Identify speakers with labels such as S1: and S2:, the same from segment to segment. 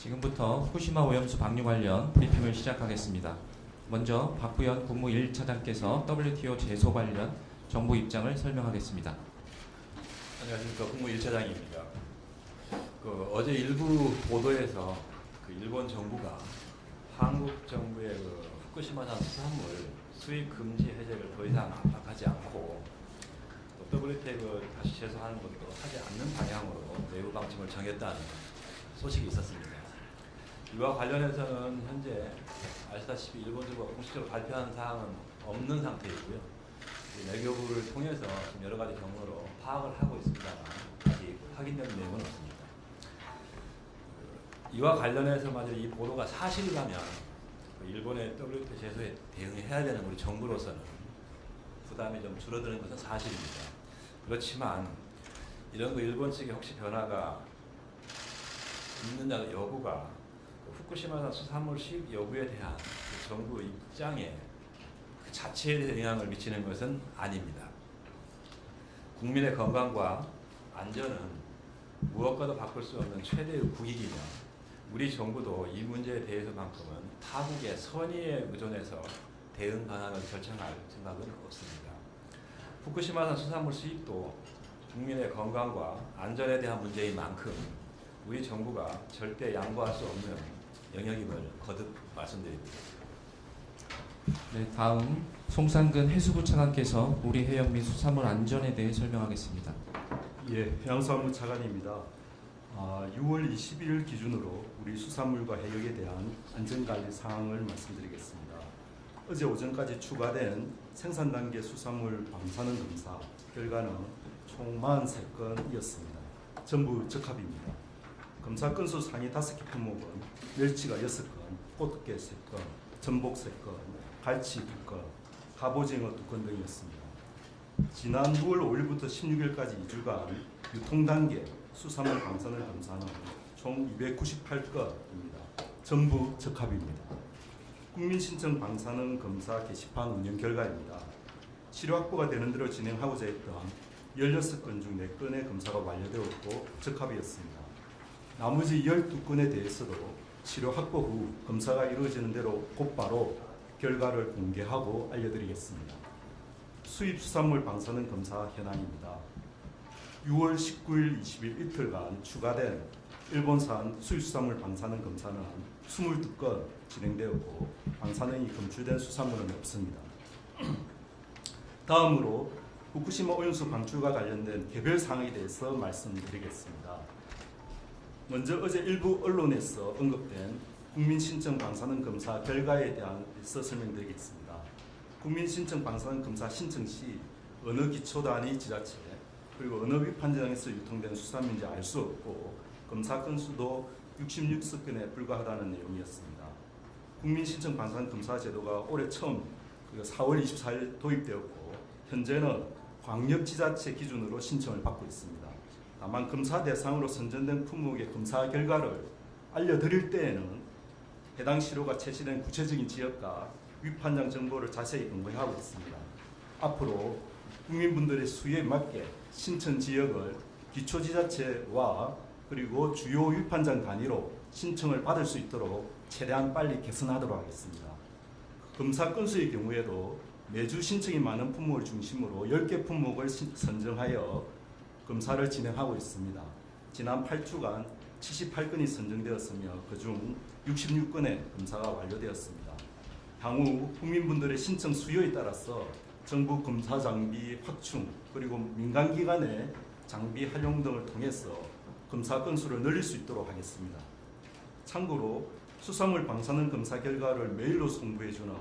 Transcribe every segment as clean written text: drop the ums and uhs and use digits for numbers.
S1: 지금부터 후쿠시마 오염수 방류 관련 브리핑을 시작하겠습니다. 먼저 박부현 국무 1차장께서 WTO 제소 관련 정부 입장을 설명하겠습니다.
S2: 안녕하십니까. 국무 1차장입니다. 어제 일부 보도에서 일본 정부가 한국 정부의 후쿠시마산 수산물 수입 금지 해제를 더 이상 압박하지 않고 또 WTO 다시 제소하는 것도 하지 않는 방향으로 내부 방침을 정했다는 소식이 있었습니다. 이와 관련해서는 현재 아시다시피 일본 정부가 공식적으로 발표한 사항은 없는 상태이고요. 외교부를 통해서 지금 여러 가지 경로로 파악을 하고 있습니다만 아직 확인된 내용은 없습니다. 이와 관련해서 만약 이 보도가 사실이라면 일본의 WTO 제소에 대응해야 되는 우리 정부로서는 부담이 좀 줄어드는 것은 사실입니다. 그렇지만 이런 일본 측에 혹시 변화가 있느냐 여부가 후쿠시마산 수산물 수입 여부에 대한 정부 입장에 그 자체에 대한 영향을 미치는 것은 아닙니다. 국민의 건강과 안전은 무엇과도 바꿀 수 없는 최대의 국익이며 우리 정부도 이 문제에 대해서만큼은 타국의 선의에 의존해서 대응 방안을 결정할 생각은 없습니다. 후쿠시마산 수산물 수입도 국민의 건강과 안전에 대한 문제인 만큼 우리 정부가 절대 양보할 수 없는 영역임을 거듭 말씀드립니다.
S1: 네, 다음 송상근 해수부 차관께서 우리 해역 및 수산물 안전에 대해 설명하겠습니다.
S3: 예, 해양수산부 차관입니다. 6월 21일 기준으로 우리 수산물과 해역에 대한 안전관리 사항을 말씀드리겠습니다. 어제 오전까지 추가된 생산 단계 수산물 방사능 검사 결과는 총 43건이었습니다. 전부 적합입니다. 검사 건수 상위 5개 품목은 멸치가 6건, 꽃게 3건, 전복 3건, 갈치 2건, 갑오징어 2건 등이었습니다. 지난 6월 5일부터 16일까지 2주간 유통단계 수산물 방사능 검사는 총 298건입니다. 전부 적합입니다. 국민신청 방사능 검사 게시판 운영 결과입니다. 치료 확보가 되는 대로 진행하고자 했던 16건 중 4건의 검사가 완료되었고 적합이었습니다. 나머지 12건에 대해서도 치료 확보 후 검사가 이루어지는 대로 곧바로 결과를 공개하고 알려드리겠습니다. 수입 수산물 방사능 검사 현황입니다. 6월 19일 20일 이틀간 추가된 일본산 수입 수산물 방사능 검사는 22건 진행되었고 방사능이 검출된 수산물은 없습니다. 다음으로 후쿠시마 오염수 방출과 관련된 개별 사항에 대해서 말씀드리겠습니다. 먼저 어제 일부 언론에서 언급된 국민신청 방사능 검사 결과에 대해서 설명드리겠습니다. 국민신청 방사능 검사 신청 시 어느 기초단위 지자체 그리고 어느 위판장에서 유통된 수산물인지 알 수 없고 검사 건수도 66건에 불과하다는 내용이었습니다. 국민신청 방사능 검사 제도가 올해 처음 4월 24일 도입되었고 현재는 광역지자체 기준으로 신청을 받고 있습니다. 다만 검사 대상으로 선정된 품목의 검사 결과를 알려드릴 때에는 해당 시료가 채취된 구체적인 지역과 위판장 정보를 자세히 공개하고 있습니다. 앞으로 국민분들의 수요에 맞게 신청 지역을 기초지자체와 그리고 주요 위판장 단위로 신청을 받을 수 있도록 최대한 빨리 개선하도록 하겠습니다. 검사 건수의 경우에도 매주 신청이 많은 품목을 중심으로 10개 품목을 선정하여 검사를 진행하고 있습니다. 지난 8주간 78건이 선정되었으며 그중 66건의 검사가 완료되었습니다. 향후 국민분들의 신청 수요에 따라서 정부 검사 장비 확충 그리고 민간기관의 장비 활용 등을 통해서 검사 건수를 늘릴 수 있도록 하겠습니다. 참고로 수산물 방사능 검사 결과를 메일로 송부해주는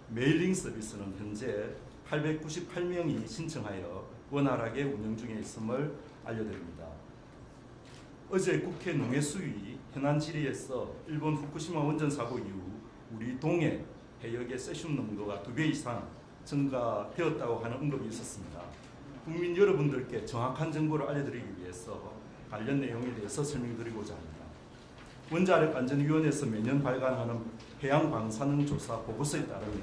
S3: 메일링 서비스는 현재 898명이 신청하여 원활하게 운영 중에 있음을 알려드립니다. 어제 국회 농해수위 현안 질의에서 일본 후쿠시마 원전 사고 이후 우리 동해 해역의 세슘 농도가 2배 이상 증가되었다고 하는 언급이 있었습니다. 국민 여러분들께 정확한 정보를 알려드리기 위해서 관련 내용에 대해서 설명드리고자 합니다. 원자력안전위원회에서 매년 발간하는 해양방사능 조사 보고서에 따르면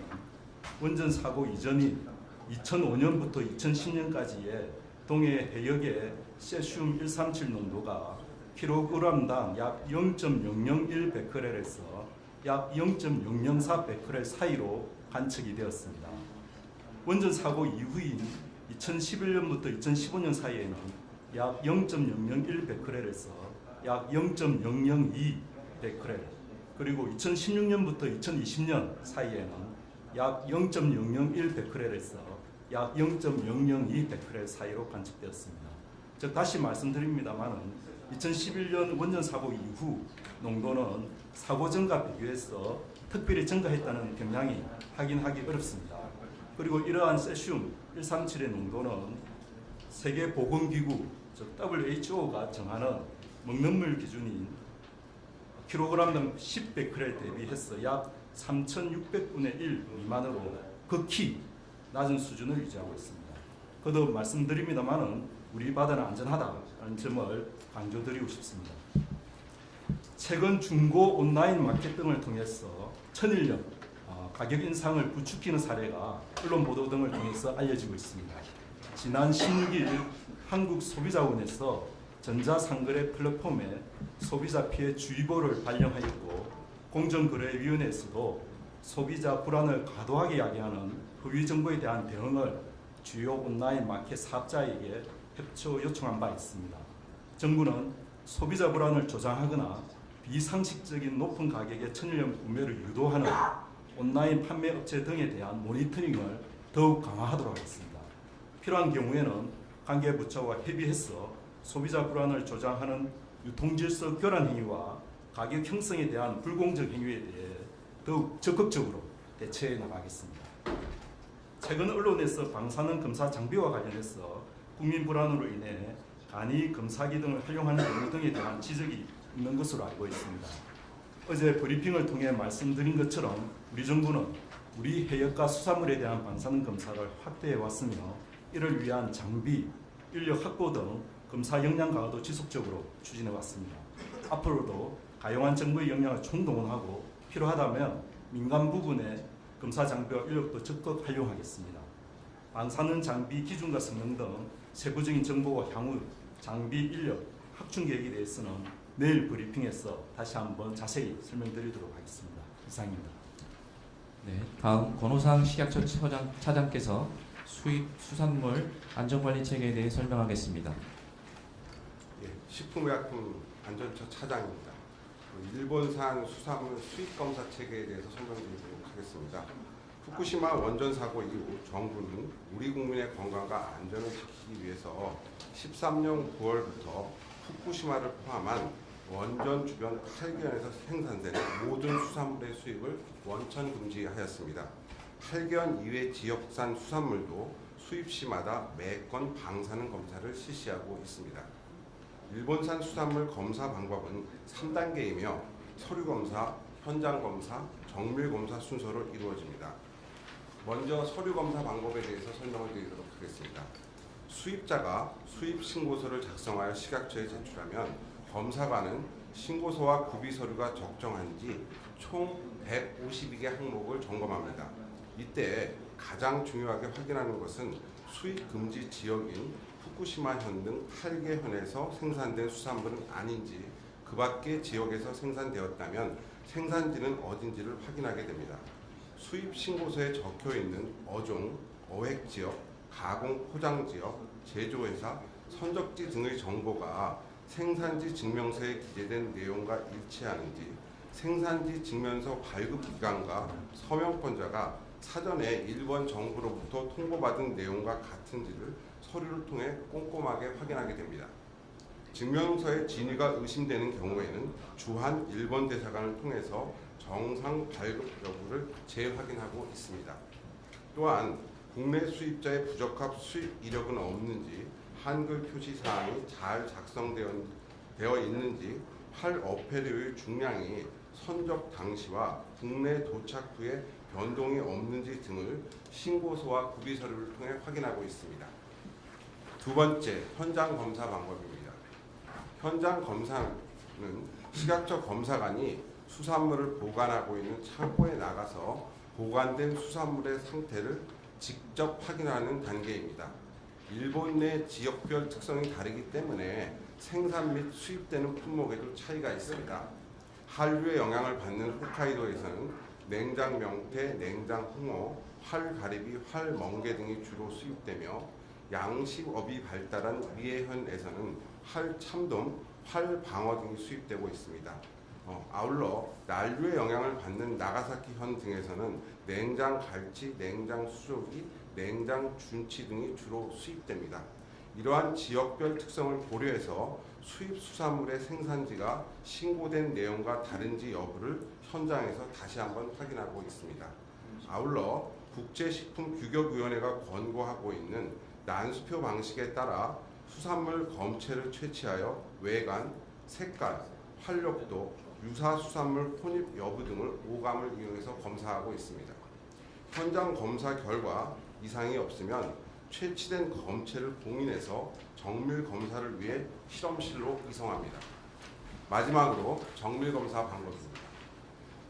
S3: 원전 사고 이전인 2005년부터 2010년까지의 동해 해역의 세슘 137 농도가 킬로그램당 약 0.001 베크렐에서 약 0.004 베크렐 사이로 관측이 되었습니다. 원전 사고 이후인 2011년부터 2015년 사이에는 약 0.001 베크렐에서 약 0.002 베크렐, 그리고 2016년부터 2020년 사이에는 약 0.001 베크렐에서 약 0.002 베크렐 사이로 관측되었습니다. 즉 다시 말씀드립니다만은 2011년 원전 사고 이후 농도는 사고 전과 비교해서 특별히 증가했다는 경향이 확인하기 어렵습니다. 그리고 이러한 세슘 137의 농도는 세계보건기구 즉 WHO가 정하는 먹는 물 기준인 킬로그램당 10베크렐 대비해서 약 3,600분의 1 미만으로 극히 낮은 수준을 유지하고 있습니다. 거듭 말씀드립니다만은 우리 바다는 안전하다는 점을 강조드리고 싶습니다. 최근 중고 온라인 마켓 등을 통해서 천일염 가격 인상을 부추기는 사례가 언론 보도 등을 통해서 알려지고 있습니다. 지난 16일 한국소비자원에서 전자상거래 플랫폼에 소비자 피해 주의보를 발령하였고 공정거래위원회에서도 소비자 불안을 과도하게 야기하는 허위 정보에 대한 대응을 주요 온라인 마켓 사업자에게 협조 요청한 바 있습니다. 정부는 소비자 불안을 조장하거나 비상식적인 높은 가격의 천일염 구매를 유도하는 온라인 판매 업체 등에 대한 모니터링을 더욱 강화하도록 하겠습니다. 필요한 경우에는 관계 부처와 협의해서 소비자 불안을 조장하는 유통질서 교란 행위와 가격 형성에 대한 불공정 행위에 대해 더욱 적극적으로 대처해 나가겠습니다. 최근 언론에서 방사능 검사 장비와 관련해서 국민 불안으로 인해 간이 검사기 등을 활용하는 경우 등에 대한 지적이 있는 것으로 알고 있습니다. 어제 브리핑을 통해 말씀드린 것처럼 우리 정부는 우리 해역과 수산물에 대한 방사능 검사를 확대해 왔으며 이를 위한 장비, 인력 확보 등 검사 역량 강화도 지속적으로 추진해 왔습니다. 앞으로도 가용한 정부의 역량을 총동원하고 필요하다면 민간 부분의 검사 장비와 인력도 적극 활용하겠습니다. 방사능 장비 기준과 성능 등 세부적인 정보와 향후 장비 인력 확충 계획에 대해서는 내일 브리핑에서 다시 한번 자세히 설명드리도록 하겠습니다. 이상입니다.
S1: 네, 다음 권호상 식약처 차장께서 수입 수산물 안전관리 체계에 대해 설명하겠습니다.
S4: 예, 식품의약품 안전처 차장입니다. 일본산 수산물 수입 검사 체계에 대해서 설명드리도록 하겠습니다. 후쿠시마 원전 사고 이후 정부는 우리 국민의 건강과 안전을 지키기 위해서 13년 9월부터 후쿠시마를 포함한 원전 주변 8개현에서 생산되는 모든 수산물의 수입을 원천 금지하였습니다. 8개현 이외 지역산 수산물도 수입 시마다 매건 방사능 검사를 실시하고 있습니다. 일본산 수산물 검사 방법은 3단계이며 서류 검사, 현장 검사, 정밀 검사 순서로 이루어집니다. 먼저 서류 검사 방법에 대해서 설명을 드리도록 하겠습니다. 수입자가 수입 신고서를 작성하여 식약처에 제출하면 검사관은 신고서와 구비 서류가 적정한지 총 152개 항목을 점검합니다. 이때 가장 중요하게 확인하는 것은 수입 금지 지역인 후쿠시마현 등 8개 현에서 생산된 수산물은 아닌지, 그 밖의 지역에서 생산되었다면 생산지는 어딘지를 확인하게 됩니다. 수입 신고서에 적혀 있는 어종, 어획 지역, 가공 포장 지역, 제조회사, 선적지 등의 정보가 생산지 증명서에 기재된 내용과 일치하는지, 생산지 증명서 발급 기간과 서명권자가 사전에 일본 정부로부터 통보받은 내용과 같은지를 서류를 통해 꼼꼼하게 확인하게 됩니다. 증명서의 진위가 의심되는 경우에는 주한 일본 대사관을 통해서 정상 발급 여부를 재확인하고 있습니다. 또한 국내 수입자의 부적합 수입 이력은 없는지, 한글 표시 사항이 잘 작성되어 있는지, 팔 어패류의 중량이 선적 당시와 국내 도착 후에 변동이 없는지 등을 신고서와 구비 서류를 통해 확인하고 있습니다. 두 번째, 현장 검사 방법입니다. 현장 검사는 식약처 검사관이 수산물을 보관하고 있는 창고에 나가서 보관된 수산물의 상태를 직접 확인하는 단계입니다. 일본 내 지역별 특성이 다르기 때문에 생산 및 수입되는 품목에도 차이가 있습니다. 한류의 영향을 받는 홋카이도에서는 냉장 명태, 냉장 홍어, 활가리비, 활멍게 등이 주로 수입되며 양식업이 발달한 미에현에서는 활참돔, 활방어 등이 수입되고 있습니다. 아울러 난류의 영향을 받는 나가사키현 등에서는 냉장 갈치, 냉장 수조기, 냉장 준치 등이 주로 수입됩니다. 이러한 지역별 특성을 고려해서 수입 수산물의 생산지가 신고된 내용과 다른지 여부를 현장에서 다시 한번 확인하고 있습니다. 아울러 국제식품규격위원회가 권고하고 있는 난수표 방식에 따라 수산물 검체를 채취하여 외관, 색깔, 활력도, 유사 수산물 혼입 여부 등을 오감을 이용해서 검사하고 있습니다. 현장 검사 결과 이상이 없으면 채취된 검체를 봉인해서 정밀 검사를 위해 실험실로 이송합니다. 마지막으로 정밀 검사 방법입니다.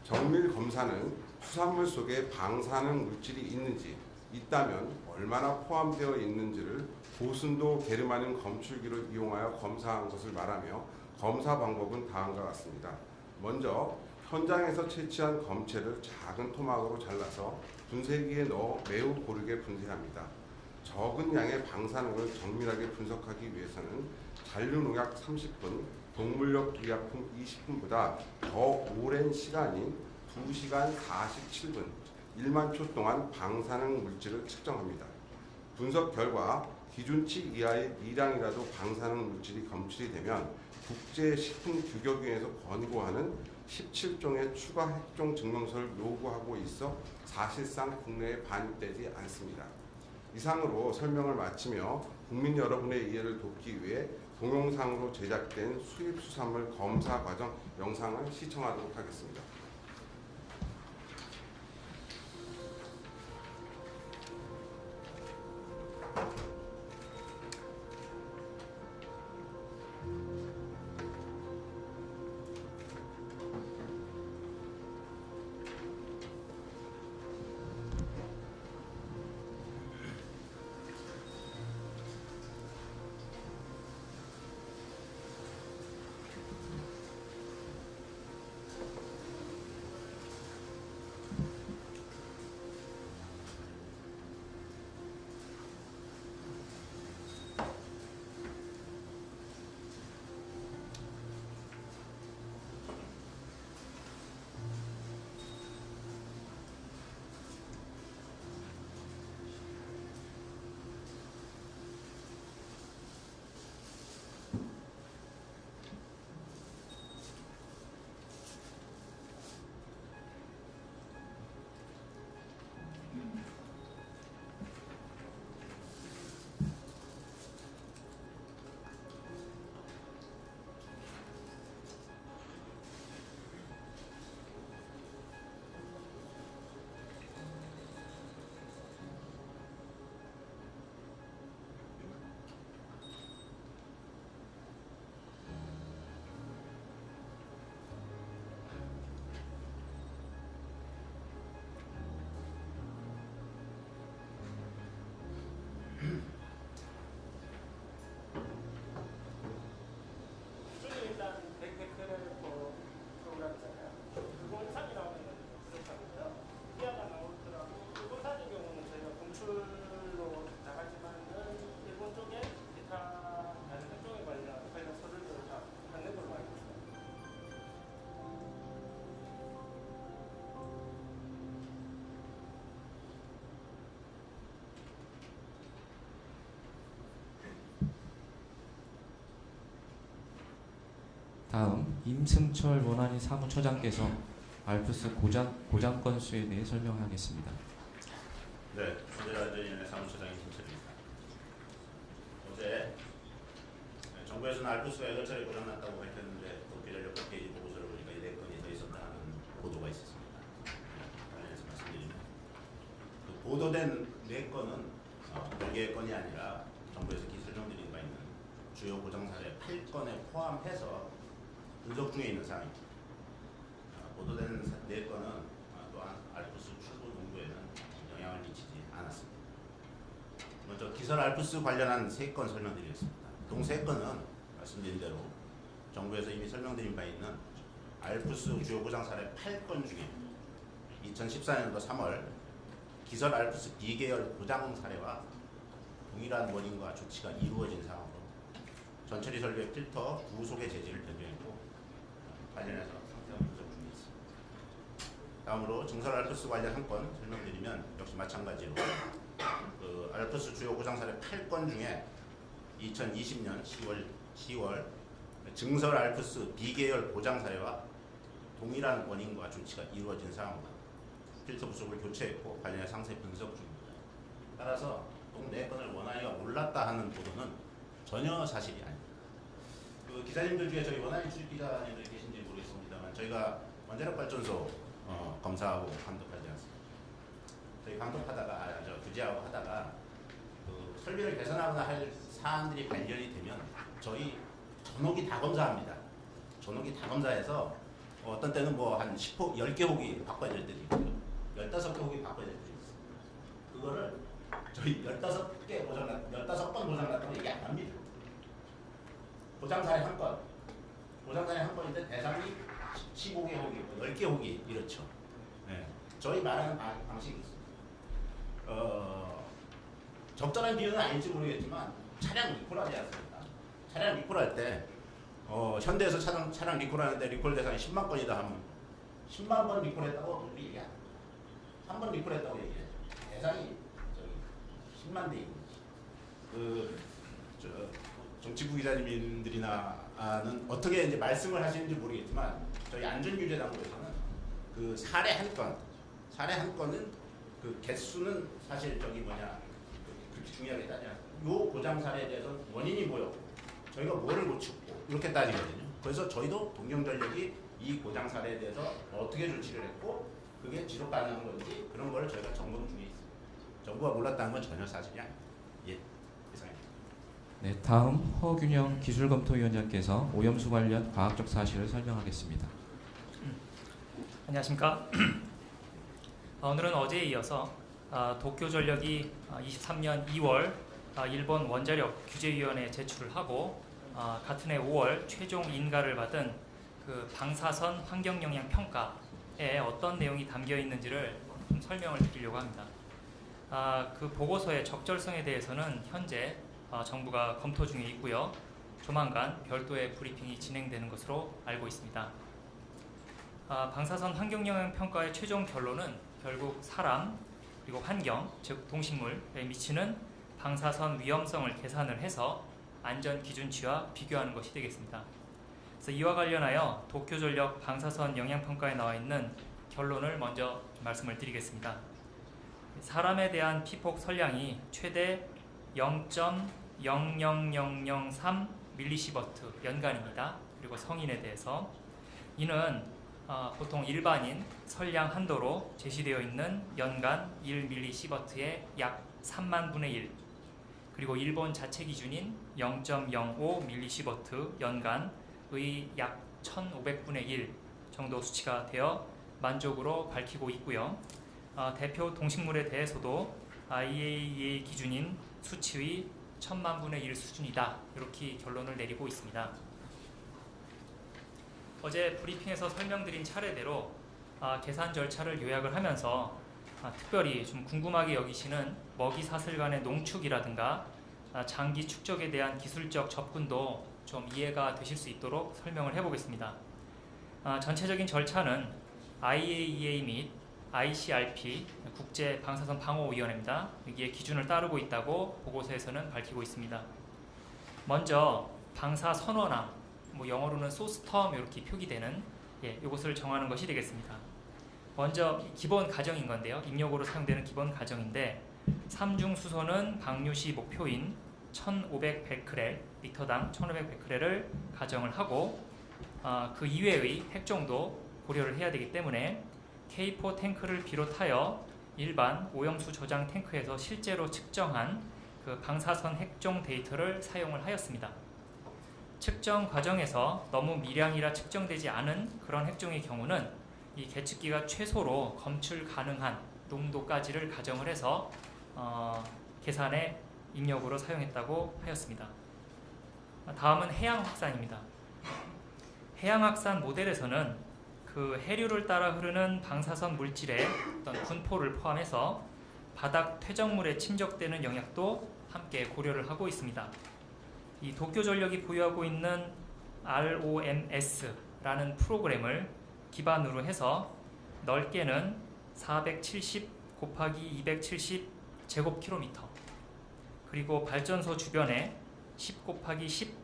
S4: 정밀 검사는 수산물 속에 방사능 물질이 있는지, 있다면 얼마나 포함되어 있는지를 고순도 게르마늄 검출기를 이용하여 검사한 것을 말하며 검사 방법은 다음과 같습니다. 먼저 현장에서 채취한 검체를 작은 토막으로 잘라서 분쇄기에 넣어 매우 고르게 분쇄합니다. 적은 양의 방사능을 정밀하게 분석하기 위해서는 잔류농약 30분, 동물력 의약품 20분보다 더 오랜 시간인 2시간 47분, 1만 초 동안 방사능 물질을 측정합니다. 분석 결과 기준치 이하의 미량이라도 방사능 물질이 검출이 되면 국제식품규격위원회에서 권고하는 17종의 추가 핵종 증명서를 요구하고 있어 사실상 국내에 반입되지 않습니다. 이상으로 설명을 마치며 국민 여러분의 이해를 돕기 위해 동영상으로 제작된 수입수산물 검사 과정 영상을 시청하도록 하겠습니다.
S1: 다음 임승철 원안위 사무처장께서 알프스 고장 건수에 대해 설명하겠습니다.
S5: 네, 선제안전위원회 사무처장인 김철입니다. 어제 정부에서는 알프스가 8차례 고장났다고 밝혔는데 또 비례력 페이지 보고서를 보니까 4건이 더 있었다는 보도가 있었습니다. 관련해서 말씀드리면 그 보도된 4건은 별개의 건이 아니라 정부에서 설명드린 바 있는 주요 고장 사례 8건에 포함해서 분석 중에 있는 사항입니다. 보도된 4건은 또한 알프스 출고 농도에는 영향을 미치지 않았습니다. 먼저 기설 알프스 관련한 3건 설명드리겠습니다. 동 3건은 말씀드린 대로 정부에서 이미 설명드린 바 있는 알프스 주요 고장 사례 8건 중에 2014년도 3월 기설 알프스 B계열 고장 사례와 동일한 원인과 조치가 이루어진 상황으로 전처리 설계 필터 부속의 재질을 변경했고 관련해서 상세한 분석 중에 있습니다. 다음으로 증설 알프스 관련 한 건 설명드리면 역시 마찬가지로 그 알프스 주요 고장 사례 8건 중에 2020년 10월 증설 알프스 B계열 고장 사례와 동일한 원인과 조치가 이루어진 상황으로 필터 부속을 교체했고 관련해 상세 분석 중입니다. 따라서 동 4건을 원안위가 몰랐다 하는 보도는 전혀 사실이 아닙니다. 그 기자님들 중에 저희 원안위 출입 기자님들 계신지 모르겠습니다만 저희가 원자력 발전소 검사하고 감독하지 않습니다. 저희 감독하다가 부지하고 하다가 그 설비를 개선하거나 할 사안들이 발견이 되면 저희 전호기 다 검사합니다. 전호기 다 검사해서 어떤 때는 뭐 한 10개 호기 바꿔야 될 때도 있고요. 15개 호기 바꿔야 될 때도 있어요. 그거를 저희 15번 고장났다고 얘기 안 합니다. 고장사례 한 건, 고장사례 한 건인데 대상이 15개 호기, 10개 호기 이렇죠. 네. 저희 말하는 방식이 있습니다. 적절한 비유는 아닐지 모르겠지만 차량 리콜하지 않습니까? 차량 리콜할 때 현대에서 차량 리콜하는데 리콜 대상이 10만 건이다 하면 10만 번 리콜했다고 우리 얘기 안 합니다. 한 번 리콜했다고 얘기해요. 대상이 10만 대인 거지. 정치부 기자님들이나는 어떻게 이제 말씀을 하시는지 모르겠지만 저희 안전규제당국에서는 그 사례 한 건은 그 개수는 사실 그렇게 중요하게 따지지 않습니다. 요 고장 사례에 대해서 원인이 뭐였고 저희가 뭐를 고쳤고 이렇게 따지거든요. 그래서 저희도 동경전력이 이 고장 사례에 대해서 어떻게 조치를 했고 그게 지속 가능한 건지 그런 걸 저희가 점검 중에 있습니다. 정부가 몰랐다는 건 전혀 사실이 아닙니다. 예, 이상입니다.
S1: 네, 다음 허균영 기술검토위원장께서 오염수 관련 과학적 사실을 설명하겠습니다.
S6: 안녕하십니까. 오늘은 어제에 이어서 도쿄전력이 23년 2월 일본 원자력 규제위원회에 제출을 하고 같은 해 5월 최종 인가를 받은 그 방사선 환경영향 평가에 어떤 내용이 담겨 있는지를 좀 설명을 드리려고 합니다. 그 보고서의 적절성에 대해서는 현재 정부가 검토 중에 있고요. 조만간 별도의 브리핑이 진행되는 것으로 알고 있습니다. 방사선 환경영향 평가의 최종 결론은 결국 사람 그리고 환경, 즉 동식물에 미치는 방사선 위험성을 계산을 해서 안전 기준치와 비교하는 것이 되겠습니다. 그래서 이와 관련하여 도쿄전력 방사선 영향평가에 나와 있는 결론을 먼저 말씀을 드리겠습니다. 사람에 대한 피폭 설량이 최대 0.00003 밀리시버트 연간입니다. 그리고 성인에 대해서 이는 보통 일반인 설량 한도로 제시되어 있는 연간 1밀리시버트의 약 3만 분의 1 그리고 일본 자체 기준인 0.05 밀리시버트 연간의 약 1500분의 1 정도 수치가 되어 만족으로 밝히고 있고요. 대표 동식물에 대해서도 IAEA 기준인 수치의 1000만 분의 1 수준이다. 이렇게 결론을 내리고 있습니다. 어제 브리핑에서 설명드린 차례대로 계산 절차를 요약을 하면서 특별히 좀 궁금하게 여기시는 먹이 사슬 간의 농축이라든가 장기 축적에 대한 기술적 접근도 좀 이해가 되실 수 있도록 설명을 해보겠습니다. 전체적인 절차는 IAEA 및 ICRP 국제 방사선 방호위원회입니다. 여기에 기준을 따르고 있다고 보고서에서는 밝히고 있습니다. 먼저 방사선원함, 영어로는 소스텀 이렇게 표기되는 이것을 정하는 것이 되겠습니다. 먼저 기본 가정인 건데요. 입력으로 사용되는 기본 가정인데 삼중수소는 방류시 목표인 1500베크렐, 리터당 1500베크렐을 가정을 하고 그 이외의 핵종도 고려를 해야 되기 때문에 K4 탱크를 비롯하여 일반 오염수 저장 탱크에서 실제로 측정한 그 방사선 핵종 데이터를 사용을 하였습니다. 측정 과정에서 너무 미량이라 측정되지 않은 그런 핵종의 경우는 이 계측기가 최소로 검출 가능한 농도까지를 가정을 해서 계산에 입력으로 사용했다고 하였습니다. 다음은 해양 확산입니다. 해양 확산 모델에서는 그 해류를 따라 흐르는 방사선 물질의 어떤 분포를 포함해서 바닥 퇴적물에 침적되는 영향도 함께 고려를 하고 있습니다. 이 도쿄전력이 보유하고 있는 ROMS라는 프로그램을 기반으로 해서 넓게는 470 곱하기 270 제곱킬로미터, 그리고 발전소 주변에 10 곱하기 10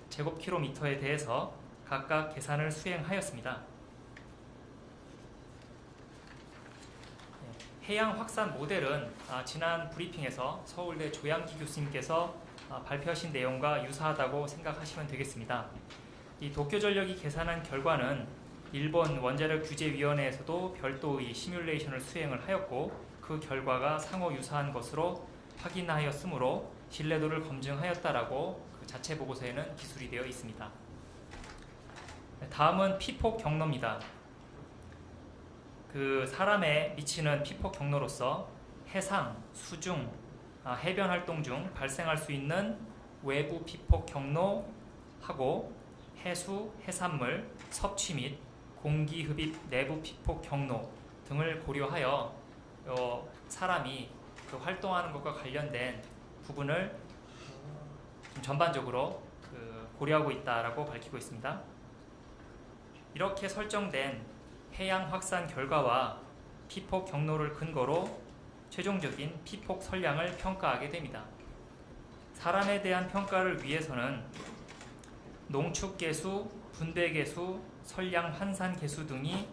S6: 제곱킬로미터에 대해서 각각 계산을 수행하였습니다. 해양 확산 모델은 지난 브리핑에서 서울대 조양기 교수님께서 발표하신 내용과 유사하다고 생각하시면 되겠습니다. 이 도쿄전력이 계산한 결과는 일본 원자력 규제위원회에서도 별도의 시뮬레이션을 수행을 하였고, 그 결과가 상호 유사한 것으로 확인하였으므로 신뢰도를 검증하였다라고 그 자체 보고서에는 기술이 되어 있습니다. 다음은 피폭 경로입니다. 그 사람에 미치는 피폭 경로로서 해상, 수중, 해변 활동 중 발생할 수 있는 외부 피폭 경로하고 해수, 해산물, 섭취 및 공기 흡입 내부 피폭 경로 등을 고려하여 사람이 그 활동하는 것과 관련된 부분을 좀 전반적으로 고려하고 있다라고 밝히고 있습니다. 이렇게 설정된 해양 확산 결과와 피폭 경로를 근거로 최종적인 피폭 선량을 평가하게 됩니다. 사람에 대한 평가를 위해서는 농축 계수, 분배 계수, 선량 환산 계수 등이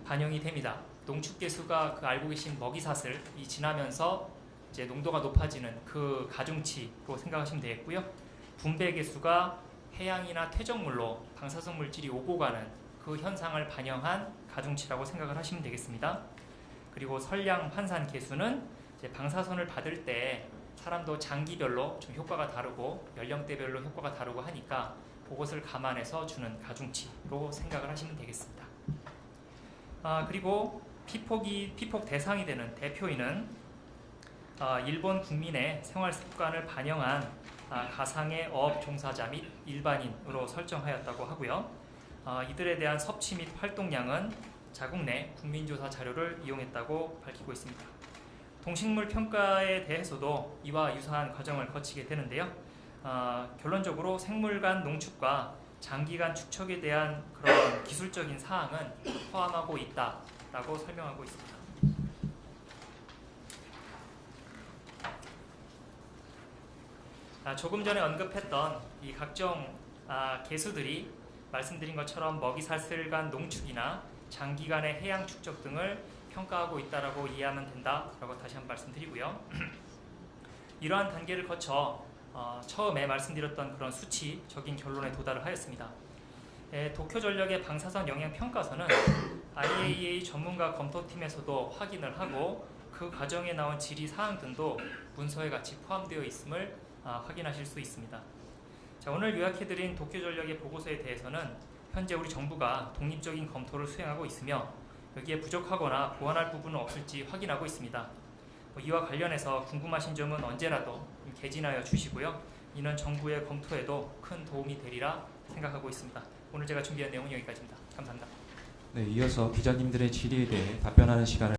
S6: 반영이 됩니다. 농축 계수가 그 알고 계신 먹이사슬이 지나면서 이제 농도가 높아지는 그 가중치로 생각하시면 되겠고요. 분배 계수가 해양이나 퇴적물로 방사성 물질이 오고 가는 그 현상을 반영한 가중치라고 생각을 하시면 되겠습니다. 그리고 선량 환산 계수는 이제 방사선을 받을 때 사람도 장기별로 좀 효과가 다르고 연령대별로 효과가 다르고 하니까 그것을 감안해서 주는 가중치로 생각을 하시면 되겠습니다. 그리고 피폭 대상이 되는 대표인은 일본 국민의 생활 습관을 반영한 가상의 어업 종사자 및 일반인으로 설정하였다고 하고요. 이들에 대한 섭취 및 활동량은 자국 내 국민조사 자료를 이용했다고 밝히고 있습니다. 동식물 평가에 대해서도 이와 유사한 과정을 거치게 되는데요. 결론적으로 생물간 농축과 장기간 축척에 대한 그런 기술적인 사항은 포함하고 있다라고 설명하고 있습니다. 조금 전에 언급했던 이 각종 계수들이 말씀드린 것처럼 먹이사슬간 농축이나 장기간의 해양 축적 등을 평가하고 있다라고 이해하면 된다라고 다시 한번 말씀드리고요. 이러한 단계를 거쳐 처음에 말씀드렸던 그런 수치적인 결론에 도달을 하였습니다. 도쿄전력의 방사선 영향 평가서는 IAEA 전문가 검토팀에서도 확인을 하고 그 과정에 나온 질의사항 등도 문서에 같이 포함되어 있음을 확인하실 수 있습니다. 자, 오늘 요약해드린 도쿄전력의 보고서에 대해서는 현재 우리 정부가 독립적인 검토를 수행하고 있으며 여기에 부족하거나 보완할 부분은 없을지 확인하고 있습니다. 이와 관련해서 궁금하신 점은 언제라도 개진하여 주시고요. 이는 정부의 검토에도 큰 도움이 되리라 생각하고 있습니다. 오늘 제가 준비한 내용은 여기까지입니다. 감사합니다.
S1: 네, 이어서 기자님들의 질의에 대해 답변하는 시간을